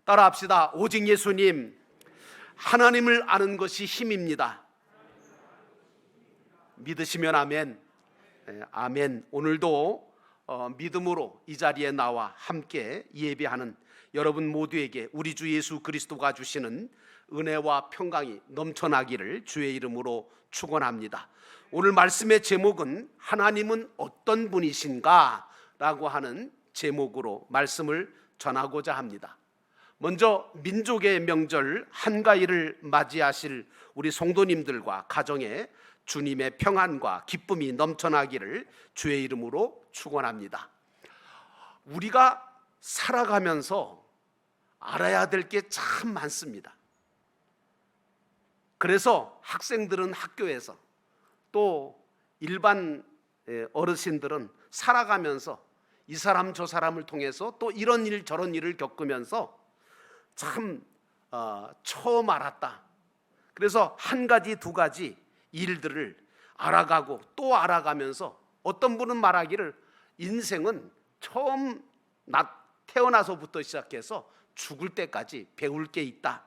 따라합시다. 오직 예수님, 하나님을 아는 것이 힘입니다. 믿으시면 아멘. 아멘. 오늘도 믿음으로 이 자리에 나와 함께 예배하는 여러분 모두에게 우리 주 예수 그리스도가 주시는 은혜와 평강이 넘쳐나기를 주의 이름으로 축원합니다. 오늘 말씀의 제목은 하나님은 어떤 분이신가 라고 하는 제목으로 말씀을 전하고자 합니다. 먼저 민족의 명절 한가위를 맞이하실 우리 성도님들과 가정에 주님의 평안과 기쁨이 넘쳐나기를 주의 이름으로 축원합니다. 우리가 살아가면서 알아야 될 게 참 많습니다. 그래서 학생들은 학교에서, 또 일반 어르신들은 살아가면서 이 사람 저 사람을 통해서 또 이런 일 저런 일을 겪으면서 참 처음 알았다. 그래서 한 가지 두 가지 일들을 알아가고 또 알아가면서 어떤 분은 말하기를 인생은 처음 태어나서부터 시작해서 죽을 때까지 배울 게 있다.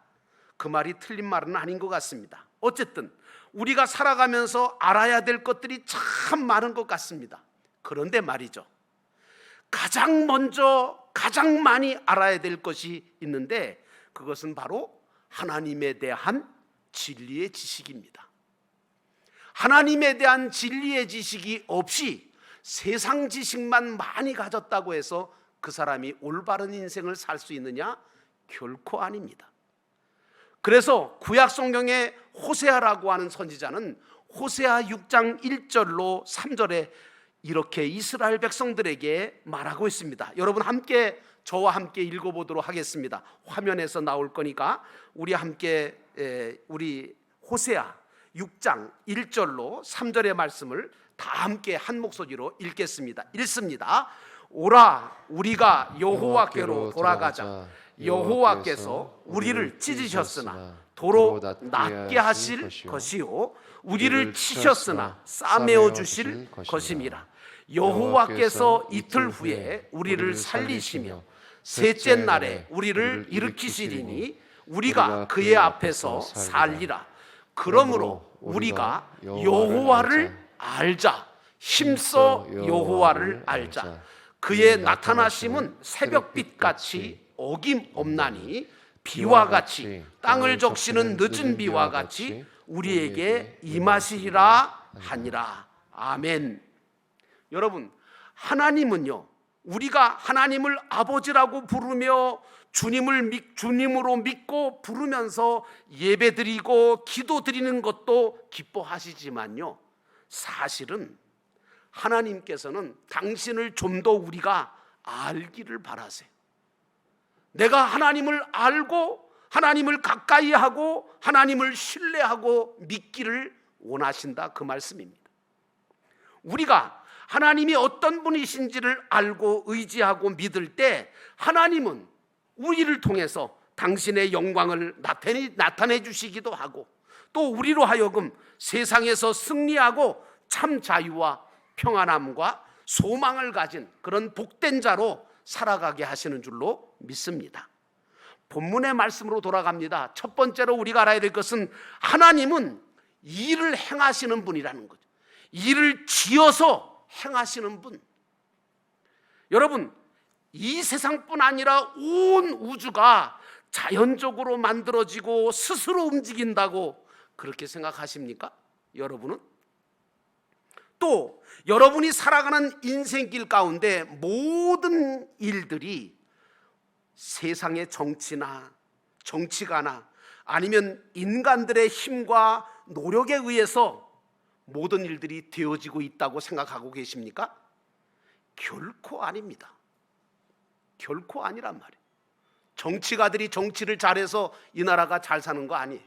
그 말이 틀린 말은 아닌 것 같습니다. 어쨌든 우리가 살아가면서 알아야 될 것들이 참 많은 것 같습니다. 그런데 말이죠, 가장 먼저 가장 많이 알아야 될 것이 있는데 그것은 바로 하나님에 대한 진리의 지식입니다. 하나님에 대한 진리의 지식이 없이 세상 지식만 많이 가졌다고 해서 그 사람이 올바른 인생을 살 수 있느냐? 결코 아닙니다. 그래서 구약 성경의 호세아라고 하는 선지자는 호세아 6장 1절로 3절에 이렇게 이스라엘 백성들에게 말하고 있습니다. 여러분 함께 저와 함께 읽어보도록 하겠습니다. 화면에서 나올 거니까 우리 함께 우리 호세아 6장 1절로 3절의 말씀을 다 함께 한 목소리로 읽겠습니다. 읽습니다. 오라 우리가 여호와께로 돌아가자. 여호와께서 우리를 찢으셨으나 도로 낫게 하실 것이요 우리를 치셨으나 싸매어 주실 것임이라. 여호와께서 이틀 후에 우리를 살리시며 셋째 날에 우리를 일으키시리니 우리가 그의 앞에서 살리라. 그러므로 우리가 여호와를 알자. 힘써 여호와를 알자. 그의 나타나심은 새벽빛같이 어김없나니 비와 같이 땅을 적시는 늦은 비와 같이 우리에게 임하시리라 하니라. 아멘. 여러분, 하나님은요, 우리가 하나님을 아버지라고 부르며 주님으로 믿고 부르면서 예배드리고 기도드리는 것도 기뻐하시지만요, 사실은 하나님께서는 당신을 좀 더 우리가 알기를 바라세요. 내가 하나님을 알고 하나님을 가까이 하고 하나님을 신뢰하고 믿기를 원하신다, 그 말씀입니다. 우리가 하나님이 어떤 분이신지를 알고 의지하고 믿을 때 하나님은 우리를 통해서 당신의 영광을 나타내 주시기도 하고 또 우리로 하여금 세상에서 승리하고 참 자유와 평안함과 소망을 가진 그런 복된 자로 살아가게 하시는 줄로 믿습니다. 본문의 말씀으로 돌아갑니다. 첫 번째로 우리가 알아야 될 것은 하나님은 일을 행하시는 분이라는 거죠. 일을 지어서 행하시는 분. 여러분, 이 세상뿐 아니라 온 우주가 자연적으로 만들어지고 스스로 움직인다고 그렇게 생각하십니까? 여러분은? 또 여러분이 살아가는 인생길 가운데 모든 일들이 세상의 정치가나 아니면 인간들의 힘과 노력에 의해서 모든 일들이 되어지고 있다고 생각하고 계십니까? 결코 아닙니다. 결코 아니란 말이에요. 정치가들이 정치를 잘해서 이 나라가 잘 사는 거 아니에요.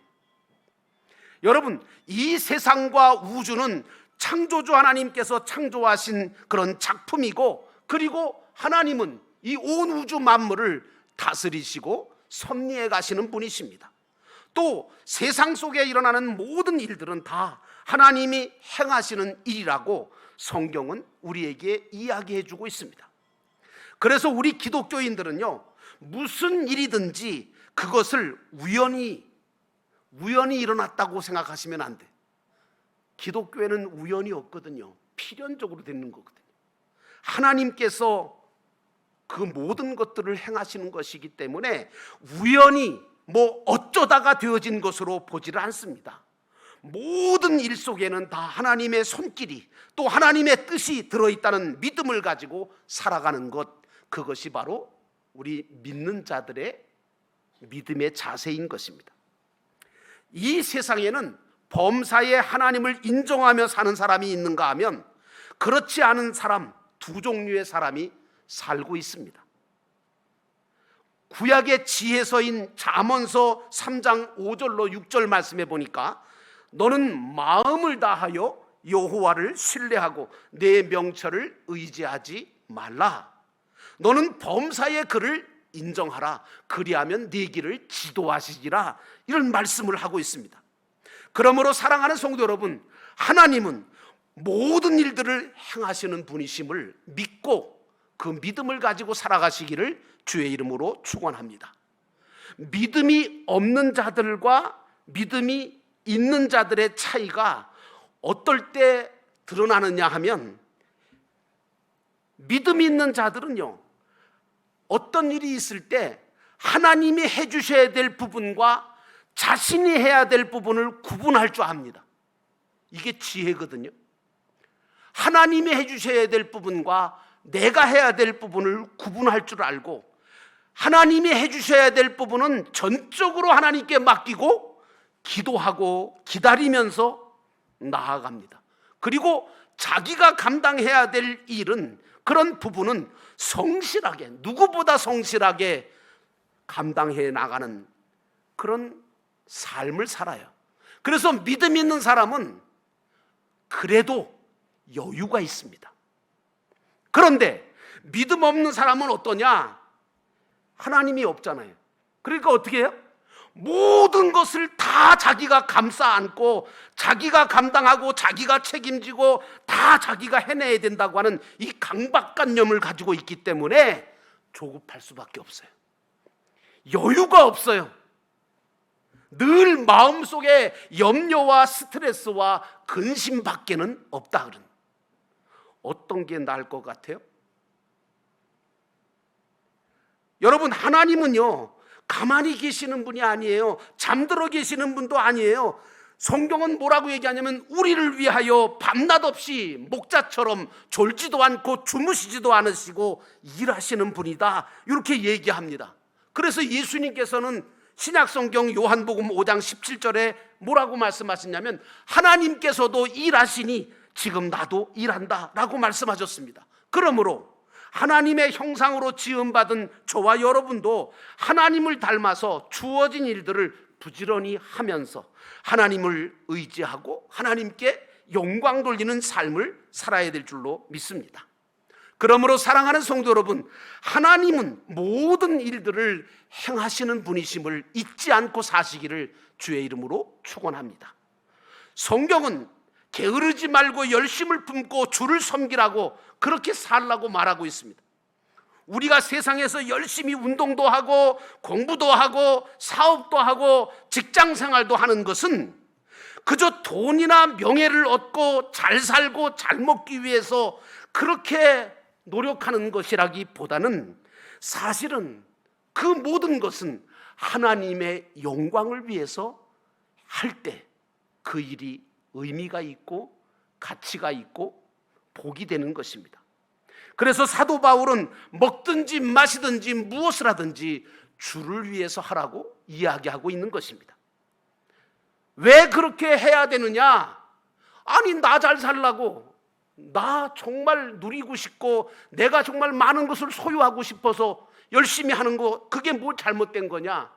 여러분, 이 세상과 우주는 창조주 하나님께서 창조하신 그런 작품이고, 그리고 하나님은 이 온 우주 만물을 다스리시고 섭리해 가시는 분이십니다. 또 세상 속에 일어나는 모든 일들은 다 하나님이 행하시는 일이라고 성경은 우리에게 이야기해 주고 있습니다. 그래서 우리 기독교인들은요, 무슨 일이든지 그것을 우연히 일어났다고 생각하시면 안 돼. 기독교에는 우연이 없거든요. 필연적으로 되는 거거든요. 하나님께서 그 모든 것들을 행하시는 것이기 때문에 우연히 어쩌다가 되어진 것으로 보지를 않습니다. 모든 일 속에는 다 하나님의 손길이, 또 하나님의 뜻이 들어있다는 믿음을 가지고 살아가는 것, 그것이 바로 우리 믿는 자들의 믿음의 자세인 것입니다. 이 세상에는 범사에 하나님을 인정하며 사는 사람이 있는가 하면 그렇지 않은 사람, 두 종류의 사람이 살고 있습니다. 구약의 지혜서인 잠언서 3장 5절로 6절 말씀해 보니까 너는 마음을 다하여 여호와를 신뢰하고 내 명철을 의지하지 말라. 너는 범사의 그를 인정하라. 그리하면 네 길을 지도하시리라. 이런 말씀을 하고 있습니다. 그러므로 사랑하는 성도 여러분, 하나님은 모든 일들을 행하시는 분이심을 믿고 그 믿음을 가지고 살아가시기를 주의 이름으로 축원합니다. 믿음이 없는 자들과 믿음이 있는 자들의 차이가 어떨 때 드러나느냐 하면, 믿음이 있는 자들은요, 어떤 일이 있을 때 하나님이 해주셔야 될 부분과 자신이 해야 될 부분을 구분할 줄 압니다. 이게 지혜거든요. 하나님이 해주셔야 될 부분과 내가 해야 될 부분을 구분할 줄 알고, 하나님이 해주셔야 될 부분은 전적으로 하나님께 맡기고 기도하고 기다리면서 나아갑니다. 그리고 자기가 감당해야 될 일은, 그런 부분은 성실하게, 누구보다 성실하게 감당해 나가는 그런 삶을 살아요. 그래서 믿음 있는 사람은 그래도 여유가 있습니다. 그런데 믿음 없는 사람은 어떠냐? 하나님이 없잖아요. 그러니까 어떻게 해요? 모든 것을 다 자기가 감싸 안고 자기가 감당하고 자기가 책임지고 다 자기가 해내야 된다고 하는 이 강박관념을 가지고 있기 때문에 조급할 수밖에 없어요. 여유가 없어요. 늘 마음속에 염려와 스트레스와 근심밖에는 없다. 그런 어떤 게 나을 것 같아요? 여러분, 하나님은요 가만히 계시는 분이 아니에요. 잠들어 계시는 분도 아니에요. 성경은 뭐라고 얘기하냐면 우리를 위하여 밤낮 없이 목자처럼 졸지도 않고 주무시지도 않으시고 일하시는 분이다, 이렇게 얘기합니다. 그래서 예수님께서는 신약성경 요한복음 5장 17절에 뭐라고 말씀하셨냐면 하나님께서도 일하시니 지금 나도 일한다 라고 말씀하셨습니다. 그러므로 하나님의 형상으로 지음받은 저와 여러분도 하나님을 닮아서 주어진 일들을 부지런히 하면서 하나님을 의지하고 하나님께 영광 돌리는 삶을 살아야 될 줄로 믿습니다. 그러므로 사랑하는 성도 여러분, 하나님은 모든 일들을 행하시는 분이심을 잊지 않고 사시기를 주의 이름으로 축원합니다. 성경은 게으르지 말고 열심을 품고 주를 섬기라고, 그렇게 살라고 말하고 있습니다. 우리가 세상에서 열심히 운동도 하고 공부도 하고 사업도 하고 직장생활도 하는 것은 그저 돈이나 명예를 얻고 잘 살고 잘 먹기 위해서 그렇게 노력하는 것이라기보다는 사실은 그 모든 것은 하나님의 영광을 위해서 할 때 그 일이 의미가 있고 가치가 있고 복이 되는 것입니다. 그래서 사도 바울은 먹든지 마시든지 무엇을 하든지 주를 위해서 하라고 이야기하고 있는 것입니다. 왜 그렇게 해야 되느냐? 아니, 나 잘 살라고, 나 정말 누리고 싶고 내가 정말 많은 것을 소유하고 싶어서 열심히 하는 거, 그게 뭐 잘못된 거냐?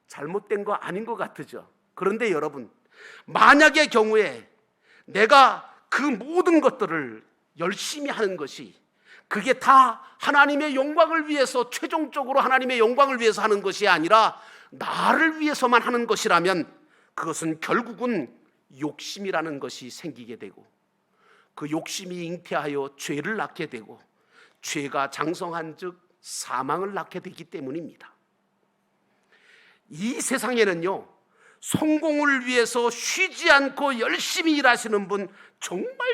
잘못된 거 아닌 것 같으죠. 그런데 여러분, 만약의 경우에 내가 그 모든 것들을 열심히 하는 것이 그게 다 하나님의 영광을 위해서, 최종적으로 하나님의 영광을 위해서 하는 것이 아니라 나를 위해서만 하는 것이라면 그것은 결국은 욕심이라는 것이 생기게 되고, 그 욕심이 잉태하여 죄를 낳게 되고, 죄가 장성한 즉 사망을 낳게 되기 때문입니다. 이 세상에는요, 성공을 위해서 쉬지 않고 열심히 일하시는 분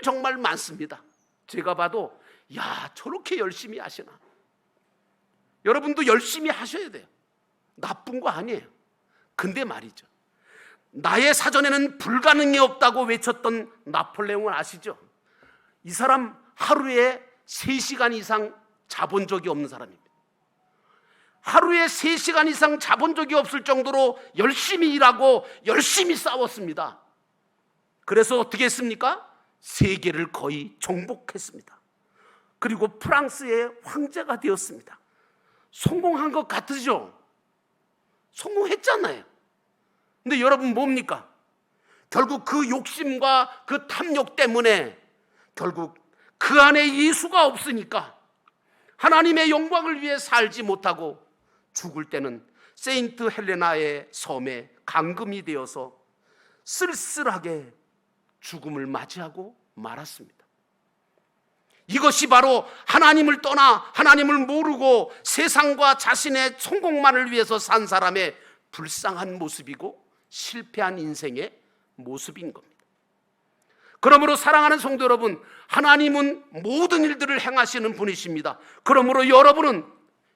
정말 많습니다. 제가 봐도 저렇게 열심히 하시나. 여러분도 열심히 하셔야 돼요. 나쁜 거 아니에요. 근데 말이죠, 나의 사전에는 불가능이 없다고 외쳤던 나폴레옹을 아시죠? 이 사람 하루에 3시간 이상 자본 적이 없는 사람입니다. 하루에 3시간 이상 자본 적이 없을 정도로 열심히 일하고 열심히 싸웠습니다. 그래서 어떻게 했습니까? 세계를 거의 정복했습니다. 그리고 프랑스의 황제가 되었습니다. 성공한 것 같으죠? 성공했잖아요. 근데 여러분 뭡니까? 결국 그 욕심과 그 탐욕 때문에 결국 그 안에 예수가 없으니까 하나님의 영광을 위해 살지 못하고 죽을 때는 세인트 헬레나의 섬에 감금이 되어서 쓸쓸하게 죽음을 맞이하고 말았습니다. 이것이 바로 하나님을 떠나 하나님을 모르고 세상과 자신의 성공만을 위해서 산 사람의 불쌍한 모습이고 실패한 인생의 모습인 겁니다. 그러므로 사랑하는 성도 여러분, 하나님은 모든 일들을 행하시는 분이십니다. 그러므로 여러분은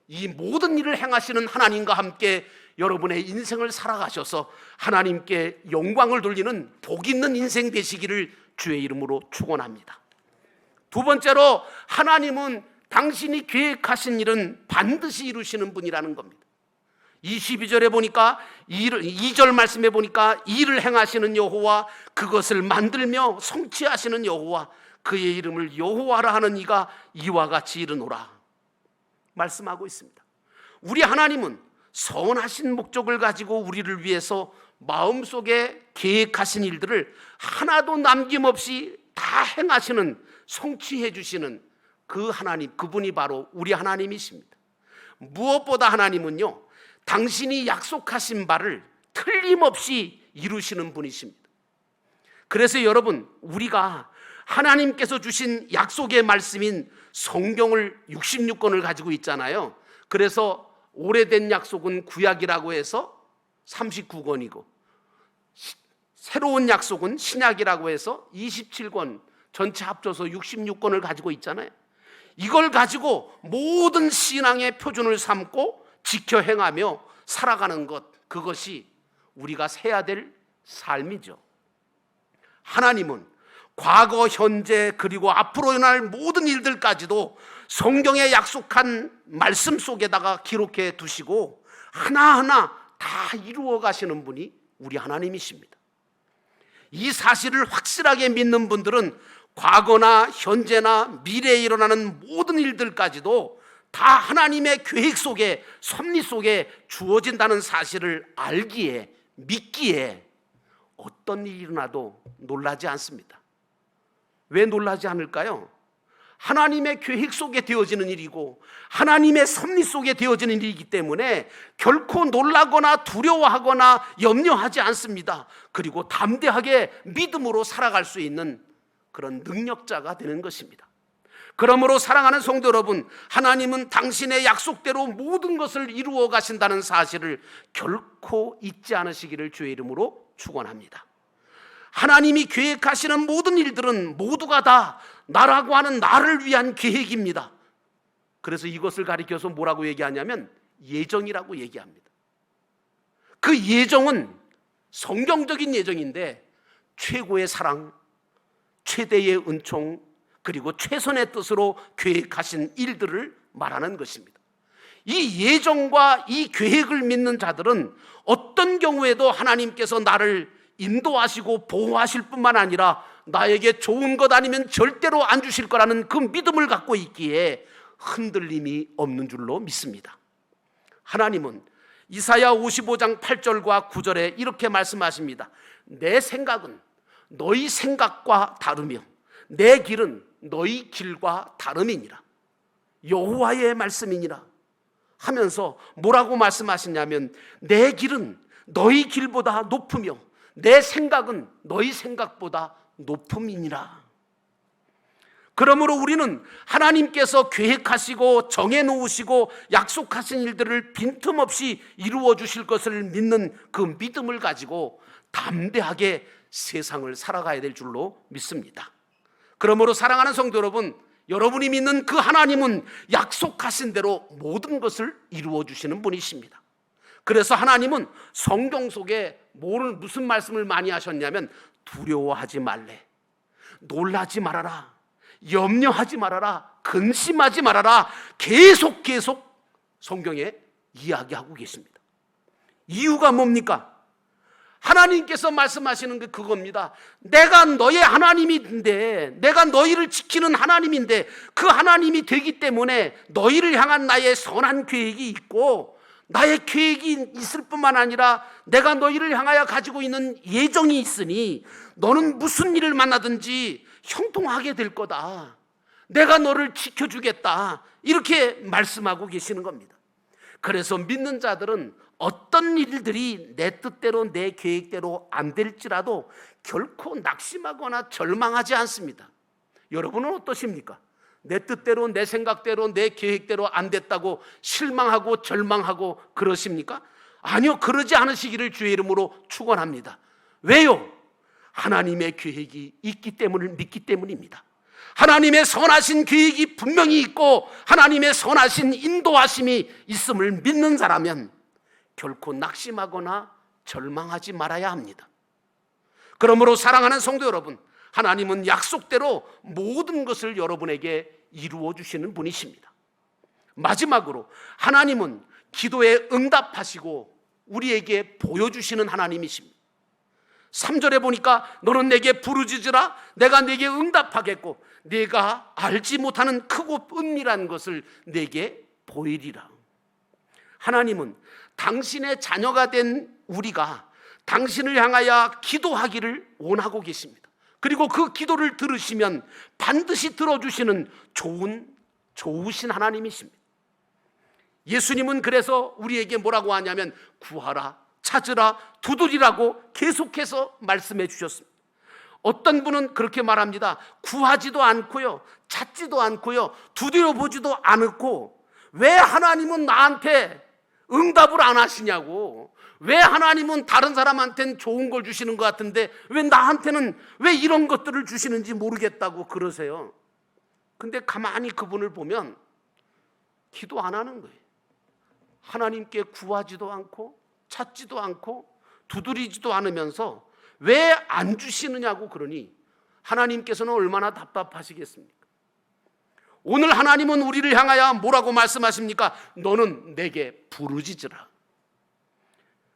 이 모든 일을 행하시는 하나님과 함께 여러분의 인생을 살아가셔서 하나님께 영광을 돌리는 복 있는 인생 되시기를 주의 이름으로 축원합니다. 두 번째로, 하나님은 당신이 계획하신 일은 반드시 이루시는 분이라는 겁니다. 22절에 보니까 2절 말씀에 보니까 일을 행하시는 여호와, 그것을 만들며 성취하시는 여호와, 그의 이름을 여호와라 하는 이가 이와 같이 이르노라 말씀하고 있습니다. 우리 하나님은 선하신 목적을 가지고 우리를 위해서 마음속에 계획하신 일들을 하나도 남김없이 다 행하시는, 성취해 주시는 그 하나님, 그분이 바로 우리 하나님이십니다. 무엇보다 하나님은요, 당신이 약속하신 바를 틀림없이 이루시는 분이십니다. 그래서 여러분, 우리가 하나님께서 주신 약속의 말씀인 성경을 66권을 가지고 있잖아요. 그래서 오래된 약속은 구약이라고 해서 39권이고 새로운 약속은 신약이라고 해서 27권, 전체 합쳐서 66권을 가지고 있잖아요. 이걸 가지고 모든 신앙의 표준을 삼고 지켜 행하며 살아가는 것, 그것이 우리가 해야 될 삶이죠. 하나님은 과거, 현재, 그리고 앞으로 일어날 모든 일들까지도 성경에 약속한 말씀 속에다가 기록해 두시고 하나하나 다 이루어 가시는 분이 우리 하나님이십니다. 이 사실을 확실하게 믿는 분들은 과거나 현재나 미래에 일어나는 모든 일들까지도 다 하나님의 계획 속에, 섭리 속에 주어진다는 사실을 알기에, 믿기에 어떤 일이 일어나도 놀라지 않습니다. 왜 놀라지 않을까요? 하나님의 계획 속에 되어지는 일이고 하나님의 섭리 속에 되어지는 일이기 때문에 결코 놀라거나 두려워하거나 염려하지 않습니다. 그리고 담대하게 믿음으로 살아갈 수 있는 그런 능력자가 되는 것입니다. 그러므로 사랑하는 성도 여러분, 하나님은 당신의 약속대로 모든 것을 이루어 가신다는 사실을 결코 잊지 않으시기를 주의 이름으로 축원합니다. 하나님이 계획하시는 모든 일들은 모두가 다 나라고 하는 나를 위한 계획입니다. 그래서 이것을 가리켜서 뭐라고 얘기하냐면 예정이라고 얘기합니다. 그 예정은 성경적인 예정인데 최고의 사랑, 최대의 은총, 그리고 최선의 뜻으로 계획하신 일들을 말하는 것입니다. 이 예정과 이 계획을 믿는 자들은 어떤 경우에도 하나님께서 나를 인도하시고 보호하실 뿐만 아니라 나에게 좋은 것 아니면 절대로 안 주실 거라는 그 믿음을 갖고 있기에 흔들림이 없는 줄로 믿습니다. 하나님은 이사야 55장 8절과 9절에 이렇게 말씀하십니다. 내 생각은 너희 생각과 다르며 내 길은 너희 길과 다름이니라. 여호와의 말씀이니라 하면서 뭐라고 말씀하시냐면 내 길은 너희 길보다 높으며 내 생각은 너희 생각보다 높음이니라. 그러므로 우리는 하나님께서 계획하시고 정해놓으시고 약속하신 일들을 빈틈없이 이루어 주실 것을 믿는 그 믿음을 가지고 담대하게 세상을 살아가야 될 줄로 믿습니다. 그러므로 사랑하는 성도 여러분, 여러분이 믿는 그 하나님은 약속하신 대로 모든 것을 이루어 주시는 분이십니다. 그래서 하나님은 성경 속에 무슨 말씀을 많이 하셨냐면, 두려워하지 말래, 놀라지 말아라, 염려하지 말아라, 근심하지 말아라, 계속 성경에 이야기하고 계십니다. 이유가 뭡니까? 하나님께서 말씀하시는 게 그겁니다. 내가 너의 하나님인데, 내가 너희를 지키는 하나님인데, 그 하나님이 되기 때문에 너희를 향한 나의 선한 계획이 있고, 나의 계획이 있을 뿐만 아니라 내가 너희를 향하여 가지고 있는 예정이 있으니 너는 무슨 일을 만나든지 형통하게 될 거다, 내가 너를 지켜주겠다, 이렇게 말씀하고 계시는 겁니다. 그래서 믿는 자들은 어떤 일들이 내 뜻대로 내 계획대로 안 될지라도 결코 낙심하거나 절망하지 않습니다. 여러분은 어떠십니까? 내 뜻대로 내 생각대로 내 계획대로 안 됐다고 실망하고 절망하고 그러십니까? 아니요, 그러지 않으시기를 주의 이름으로 축원합니다. 왜요? 하나님의 계획이 있기 때문을 믿기 때문입니다. 하나님의 선하신 계획이 분명히 있고 하나님의 선하신 인도하심이 있음을 믿는 자라면 결코 낙심하거나 절망하지 말아야 합니다. 그러므로 사랑하는 성도 여러분, 하나님은 약속대로 모든 것을 여러분에게 이루어 주시는 분이십니다. 마지막으로 하나님은 기도에 응답하시고 우리에게 보여주시는 하나님이십니다. 3절에 보니까 너는 내게 부르짖으라, 내가 내게 응답하겠고 내가 알지 못하는 크고 은밀한 것을 내게 보이리라. 하나님은 당신의 자녀가 된 우리가 당신을 향하여 기도하기를 원하고 계십니다. 그리고 그 기도를 들으시면 반드시 들어주시는 좋으신 하나님이십니다. 예수님은 그래서 우리에게 뭐라고 하냐면 구하라, 찾으라, 두드리라고 계속해서 말씀해 주셨습니다. 어떤 분은 그렇게 말합니다. 구하지도 않고요, 찾지도 않고요, 두드려보지도 않고 왜 하나님은 나한테 응답을 안 하시냐고, 왜 하나님은 다른 사람한테는 좋은 걸 주시는 것 같은데 왜 나한테는 왜 이런 것들을 주시는지 모르겠다고 그러세요. 근데 가만히 그분을 보면 기도 안 하는 거예요. 하나님께 구하지도 않고 찾지도 않고 두드리지도 않으면서 왜 안 주시느냐고 그러니 하나님께서는 얼마나 답답하시겠습니까? 오늘 하나님은 우리를 향하여 뭐라고 말씀하십니까? 너는 내게 부르짖으라,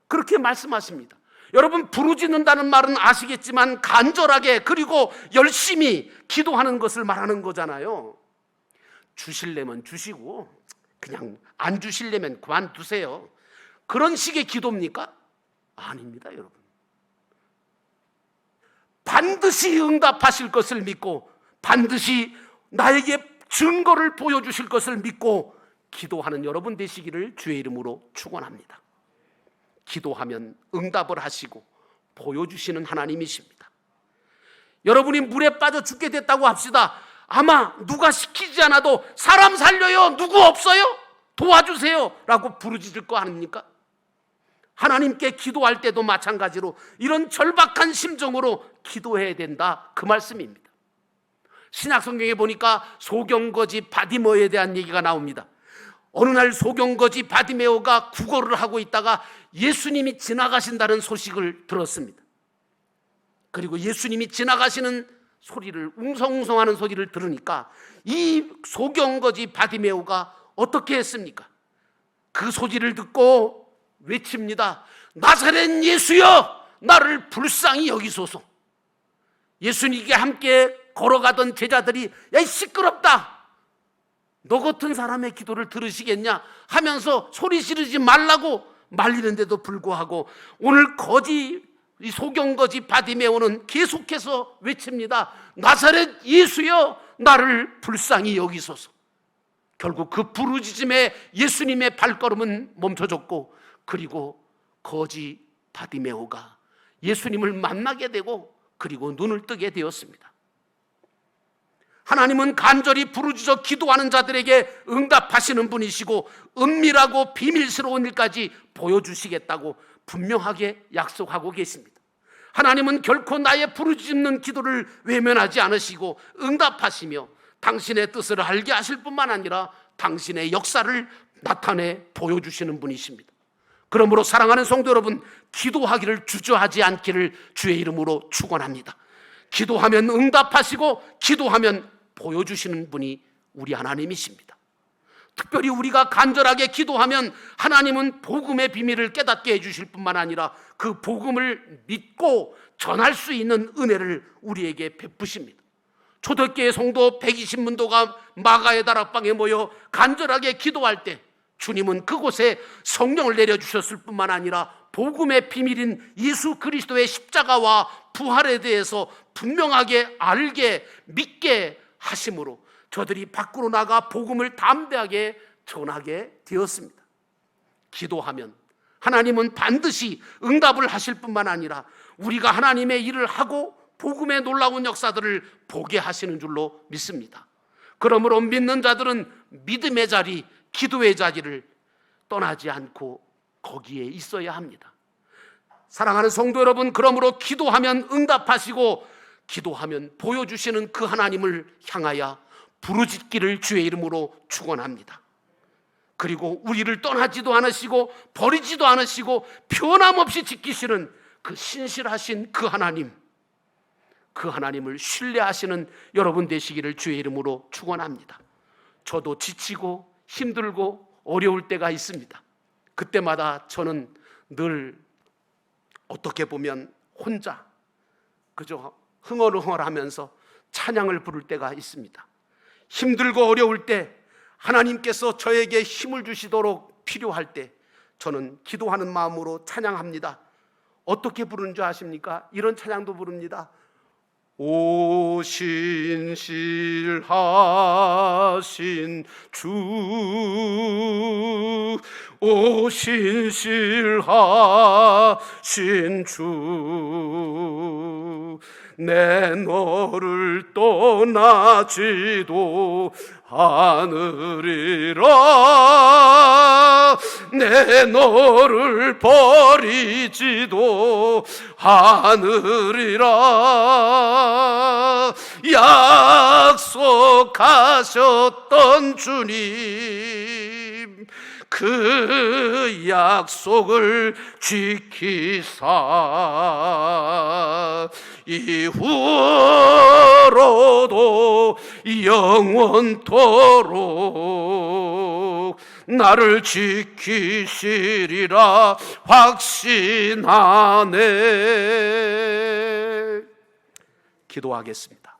그렇게 말씀하십니다. 여러분, 부르짖는다는 말은 아시겠지만 간절하게 그리고 열심히 기도하는 것을 말하는 거잖아요. 주실려면 주시고 그냥 안 주실려면 그만두세요, 그런 식의 기도입니까? 아닙니다. 여러분, 반드시 응답하실 것을 믿고 반드시 나에게 증거를 보여주실 것을 믿고 기도하는 여러분 되시기를 주의 이름으로 축원합니다. 기도하면 응답을 하시고 보여주시는 하나님이십니다. 여러분이 물에 빠져 죽게 됐다고 합시다. 아마 누가 시키지 않아도 사람 살려요, 누구 없어요? 도와주세요 라고 부르짖을 거 아닙니까? 하나님께 기도할 때도 마찬가지로 이런 절박한 심정으로 기도해야 된다, 그 말씀입니다. 신약 성경에 보니까 소경거지 바디메오에 대한 얘기가 나옵니다. 어느 날 소경거지 바디메오가 구걸을 하고 있다가 예수님이 지나가신다는 소식을 들었습니다. 그리고 예수님이 지나가시는 소리를, 웅성웅성하는 소리를 들으니까 이 소경거지 바디메오가 어떻게 했습니까? 그 소리를 듣고 외칩니다. 나사렛 예수여, 나를 불쌍히 여기소서. 예수님께 함께 걸어가던 제자들이 야, 시끄럽다, 너 같은 사람의 기도를 들으시겠냐 하면서 소리 지르지 말라고 말리는데도 불구하고 오늘 이 소경거지 바디메오는 계속해서 외칩니다. 나사렛 예수여, 나를 불쌍히 여기소서. 결국 그 부르짖음에 예수님의 발걸음은 멈춰졌고 그리고 거지 바디메오가 예수님을 만나게 되고 그리고 눈을 뜨게 되었습니다. 하나님은 간절히 부르짖어 기도하는 자들에게 응답하시는 분이시고 은밀하고 비밀스러운 일까지 보여주시겠다고 분명하게 약속하고 계십니다. 하나님은 결코 나의 부르짖는 기도를 외면하지 않으시고 응답하시며 당신의 뜻을 알게 하실 뿐만 아니라 당신의 역사를 나타내 보여주시는 분이십니다. 그러므로 사랑하는 성도 여러분, 기도하기를 주저하지 않기를 주의 이름으로 축원합니다. 기도하면 응답하시고 기도하면 보여주시는 분이 우리 하나님이십니다. 특별히 우리가 간절하게 기도하면 하나님은 복음의 비밀을 깨닫게 해주실 뿐만 아니라 그 복음을 믿고 전할 수 있는 은혜를 우리에게 베푸십니다. 초대교회 성도 120문도가 마가의 다락방에 모여 간절하게 기도할 때 주님은 그곳에 성령을 내려주셨을 뿐만 아니라 복음의 비밀인 예수 그리스도의 십자가와 부활에 대해서 분명하게 알게 믿게 하심으로 저들이 밖으로 나가 복음을 담대하게 전하게 되었습니다. 기도하면 하나님은 반드시 응답을 하실 뿐만 아니라 우리가 하나님의 일을 하고 복음의 놀라운 역사들을 보게 하시는 줄로 믿습니다. 그러므로 믿는 자들은 믿음의 자리, 기도의 자리를 떠나지 않고 거기에 있어야 합니다. 사랑하는 성도 여러분, 그러므로 기도하면 응답하시고 기도하면 보여주시는 그 하나님을 향하여 부르짖기를 주의 이름으로 축원합니다. 그리고 우리를 떠나지도 않으시고 버리지도 않으시고 변함없이 지키시는 그 신실하신 그 하나님, 그 하나님을 신뢰하시는 여러분 되시기를 주의 이름으로 축원합니다. 저도 지치고 힘들고 어려울 때가 있습니다. 그때마다 저는 늘 어떻게 보면 혼자 그저 흥얼흥얼하면서 찬양을 부를 때가 있습니다. 힘들고 어려울 때 하나님께서 저에게 힘을 주시도록 필요할 때 저는 기도하는 마음으로 찬양합니다. 어떻게 부르는 줄 아십니까? 이런 찬양도 부릅니다. 오 신실하신 주, 오 신실하신 주, 내 너를 떠나지도 않으리라, 내 너를 버리지도 않으리라. 약속하셨던 주님, 그 약속을 지키사 이후로도 영원토록 나를 지키시리라 확신하네. 기도하겠습니다.